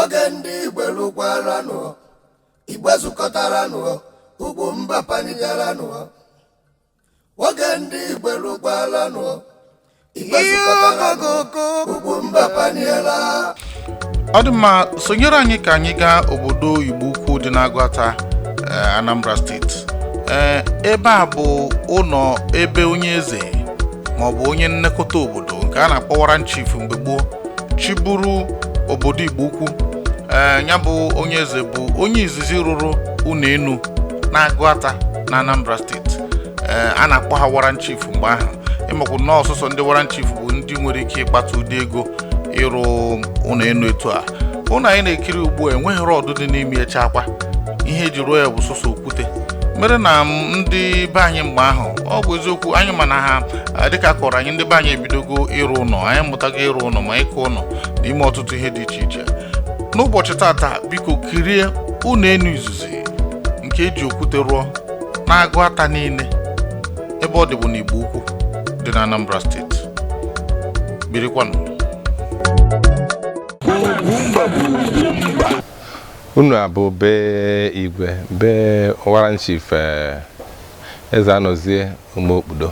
Wagandi Beluquarano, Ibazucatarano, Ugumba Panigarano, Wagandi Beluquarano, Ibazucatarano, Ugumba Paniela. Oduma sonyere anyị ka anyị gaa obodo Igbo Ukwu dị n'Agwata, Anambra State. Ebe a bụ ụlọ ebe onye eze ma ọ bụ onye nnekọta obodo nke a na-akpọwara chief mgbe gboo chiburu obodo Igbo Ukwu. Ya bụ onye eze bụ onye izizi rụrụ ụlọ enu n'Agwata na Anambra State. A na-akpọ ha Warrant Chief mgbe ahụ. Ịmakwu na ọsụsọ ndị Warrant Chief bụ ndị nwere ike ịkpata ụdị ego ịrụ ụlọ enu etu a. Ụlọ anyị na-ekiri ugbu a enweghị rọdụ dị n'ime eche akwa. Ihe eji rụọ ya bụ sọsọ okwute. Mere na ndị be anyị mgbe ahụ ọ bụ eziokwu anyị ma na ha dịka kọrọ anyị ndị be anyị ebidogo ịrụ ụlọ, anyị mụtago ịrụ ụlọ ma ịkụ ụlọ n'ime ọtụtụ ihe dị iche iche. N'ụbọchị tata biko kirie ụlọ enu izuzi nke eji okwute rụọ n'Agwata niile ebe ọ dị bụ n'Igbo Ukwu dị na Anambra Steeti. Birikwanụ. Unu abụ be igwe be Warrant Chief eze anọzie ụmụokpudo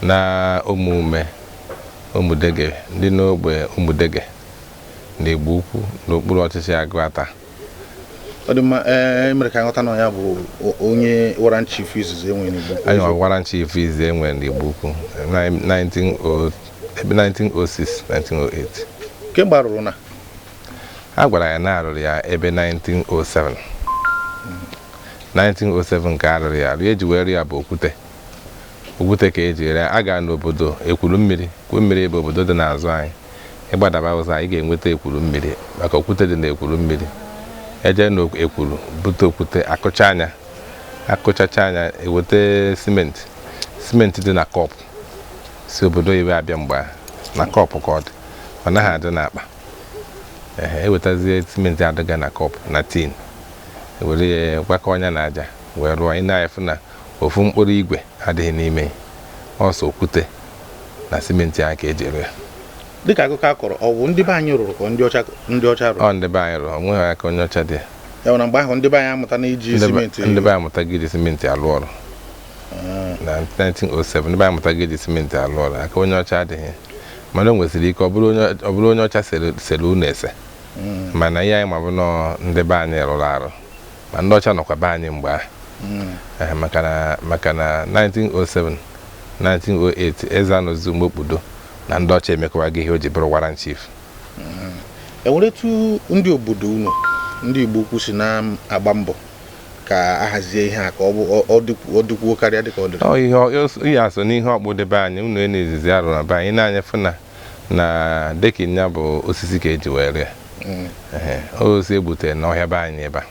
na ụmụume ụmụdege ndị n'ogbe ụmụdege n'Igbo Ukwu n'okpuru ọchịchị Agwata. Ọ dị mma, mere ka nghọta na ya bụ onye Warrant Chief izizi enwe n'Igbo Ukwu. Anyị nwa Warrant Chief izizi enwe n'Igbo Ukwu 1906 1908. Kemgbe arụrụ na a gwara ya na arụrụ ya ebe 1907 1907 ka arụrụ ya arụ eji were ya bụ okwute ka eji ere. A ga n'obodo ekwuru mmiri ebe obodo dị n'azụ anyị. Ịgbadaba ụzọ anyị ga-enweta ekwuru mmiri maka okwute dị n'ekwuru mmiri. Eje n'ekwuru bute okwute akụchacha anya eweta simenti dị na kọpụ si obodo iwe abịa mgbe na kọpụ ka ọ dị, ọ naghị adị n'akpa. Ewetazie simenti adịga na kọpụ na tin, ewere ya gwakọ ọnya na aja wee rụọ. Ị na-efu na ofu mkpụrụ igwe adịghị n'ime ọsọ okwute na simenti ahụ ka eji ere ya. Dịka akụkọ akọrọ, ọ bụ ndị be anyị rụrụ ka ndị ọcha rụrụ? Ọ ndị be anyị rụrụ, onweghị aka onye ọcha dị ya. Na mgbe ahụ ndị be anyị amụta na iji simenti, ndị be anyị amụta iji simenti alụ ọrụ na 1907. Ndị be anyị amụta iji simenti alụ ọrụ, aka onye ọcha adịghị. Mana o nwesịrị ike ọ bụrụ onye ọcha sere unu ese, mana ihe anyị ma bụ nọ ndị be anyị rụrụ arụ, ma ndị ọcha nọkwa be anyị mgbe ahụ. Maka na 1907 1908 eze anọzi ụmụokpudo na ndị ọcha emekọwaghị ihe o ji bụrụ Warrant Chief. Enwere etu ndị obodo unu ndị Igbo Ukwu si na-agba mbọ ka ahazie ihe a ka ọ dịkwuo karịa dịka ọ dịrị? Ihe aso n'ihe ọkpụ dị be anyị. Unu na-ezizi arụ na be anyị na-anya fụ na dekin ya bụ osisi ka eji were ya. Osisi egbutere n'ọhịa be anyị ebe a,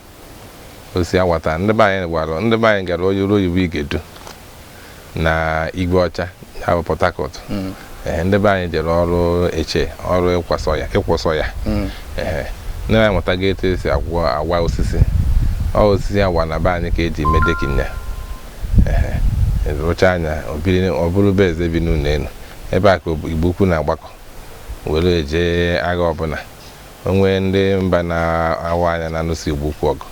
osisi Agwata. Ndị be anyị gara ọrụ oyibo Igedu na Igwe Ọcha ya bụ Port Harcourt. Ndị be anyị jere ọrụ ọrụ ịkwọsọ ya. Ndị anyị mụtago etu esi awa osisi. Osisi awa na be anyị ka eji eme dekin ya. Rụcha anya ọ bụrụ be eze bi n'ụlọ elu. Ebe a ka Igbo Ukwu na-agbakọ were eje agha ọbụla. Onwe ndị mba na-awa anya na-anụsi Igbo Ukwu ọgụ,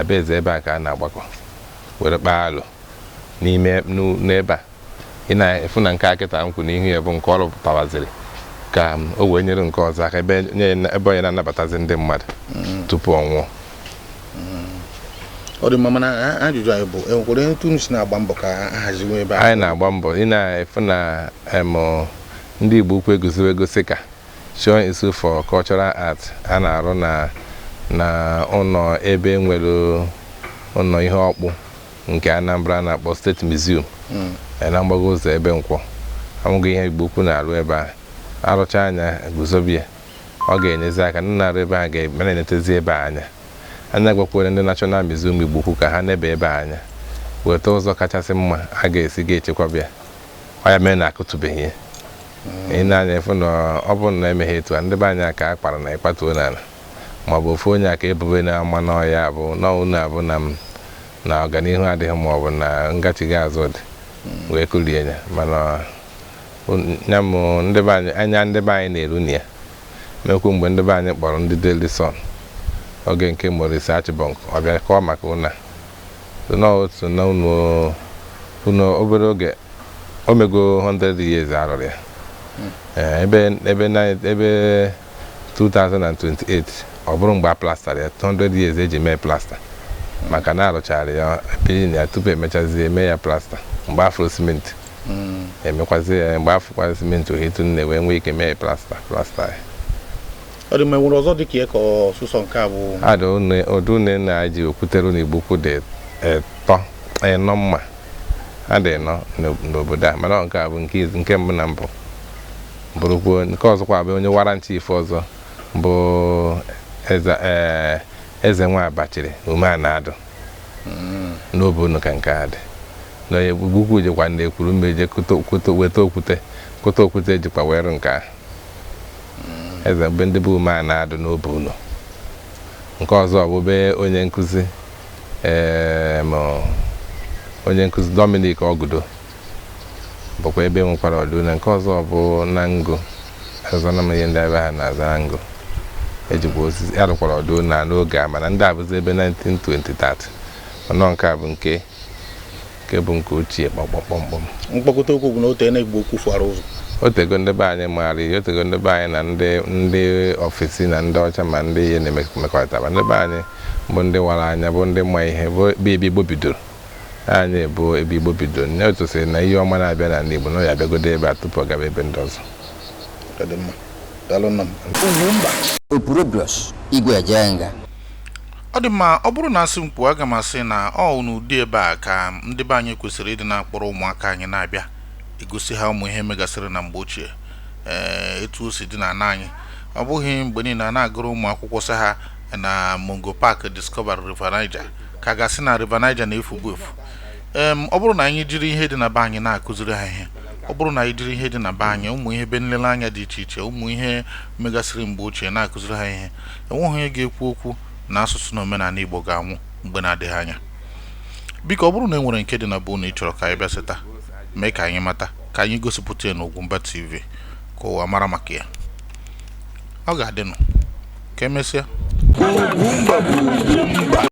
be eze ebe a ka a na-agbakọ were kpaa alụ n'ebe a. Ị na-efu na nke akịta nkwụ n'ihu ya bụ nke ọ rụpụtawaziri ka o wee nyere nke ọzọ aka ebe onye na-anabatazi ndị mmadụ tupu ọ nwụọ. Ọ dị mma, mana ajụjụ anyị bụ enwekwara etu unu si na-agba mbọ ka ahaziwe ebe a? Anyị na-agba mbọ. Ị na-efu na ndị Igbo Ukwu egosi ka Show Institute for Cultural Art a na-arụ na ụlọ ebe nwere ụlọ ihe ọkpụ nke Anambra na-akpọ State Museum na mgbago ụzọ ebe Nkwọ. Amụghị ihe Igbo Ukwu na-arụ ebe a. Arụcha anya guzobie, ọ ga-enyezi aka ndị na-arụ ebe a ga-enetezi ebe a anya gwakwere ndị National Museum Igbo Ukwu ka ha nebe ebe a anya weta ụzọ kachasị mma a ga-esi ga-echekwaba ya. Ọ ya mere na akụtụbeghị ya. Ị na-anya efu na ọ bụrụ na emeghe etu a, ndị be anyị aka akpara na ịkpatuo n'ala maọbụ ofu onye aka ebube na-ama n'ọya bụ n'ọnụ abụ na ọganihu adịghị maọbụ na ngachighị azụ dị wee kulie ya. Mana nya m ndị be anyị na-eru na ya mekwu mgbe ndị be anyị kpọrọ ndị Daily Sun oge nke Maurice Achibonk ọ bịa kọọ maka ụna otu na unu obere oge omego 100 years arụrụ ya ebe 2028 ọ bụrụ mgbe a plastara ya 100 years eji mee plasta maka na arụchara ya pin ya tupu emechazie eme ya plasta mgbe afro simenti emekwazi ya mgbe afọ simenti ohitu nne wee nwee ike mee plasta ya ọ dị mgbe nwere ọzọ dị ka ka ọsụsọ nke a bụ ọdụ une na-eji okwutere n'Igbokwu dị ịnọ mma a dị nọ n'obodo a mana nke a bụ nke mbụ na mbụ bụrụkwuo nke ọzọkwa bụ onye warranty ife ọzọ bụ eze nwa abachiri umeanadụ n'obe unu ka nke a dị na Igbokwu jekwa ndị ekwuru mmeje weta okwute ejikwa werụ nke a eze mgbe ndị bụ umeanadụ n'obe unu nke ọzọ bụ be onye nkụzi Dominic Ogudo bụkwa ebe nwekwara ọdụ na nke ọzọ bụ na Ngo ọzọ na ihe ndị ebe ha na-aza Ngo ejikwa osisi arụkwara ọdụ na n'oge a mana ndị abụzi ebe 1920 ọnọ nke a bụ nke bụ nke ochie kpọmkpọm mkpọkọta okwu bụ na ote na Igbokwu fụara ụzọ otego ndị be anyị maara ihe otego ndị be anyị na ndị ọfịsi na ndị ọcha ma ndị ihe na-emekọrịta ma ndị be anyị bụ ndị wara anya bụ ndị ma ihe bụ ebe Igbo bidoro anyị bụ ebe Igbo bidoro nye otosiri na ihe ọma na-abịa na Igbo na ya abịagodo ebe a tupu ọ gaba ebe ndị ọzọ ọ dị mma ọ bụrụ na asị m kwuo aga m asị na ọ n'ụdị ebe a ka ndị be anyị kwesịrị ịdị na-akpọrọ ụmụaka anyị na-abịa egosi ha ụmụ ihe megasịrị na mgbe ochie etu o si dị na ana anyị ọ bụghị mgbe niile a na-agụrụ ụmụ akwụkwọ sị ha na Mongo Park Discover River Niger ka gasị na River Niger na-efubu efu ọ bụrụ na anyị jiri ihe dị na be anyị na-akụziri ha ihe ọ bụrụ na anyị jiri ihe dị na be anyị ụmụ ihe be nlereanya dị iche iche ụmụ ihe megasịrị mgbe ochie na-akụziri ha ihe enweghị onye ga-ekwu okwu na asụsụ na omenala Igbo ga-anwụ mgbe na-adịghị anya biko ọ bụrụ na e nwere nke dị na be unu ị chọrọ ka anyị bịa seta mee ka anyị mata ka anyị gosipụta ya n'Ugwumba TV ka ụwa mara maka ya ọ ga-adịnụ ka emesịa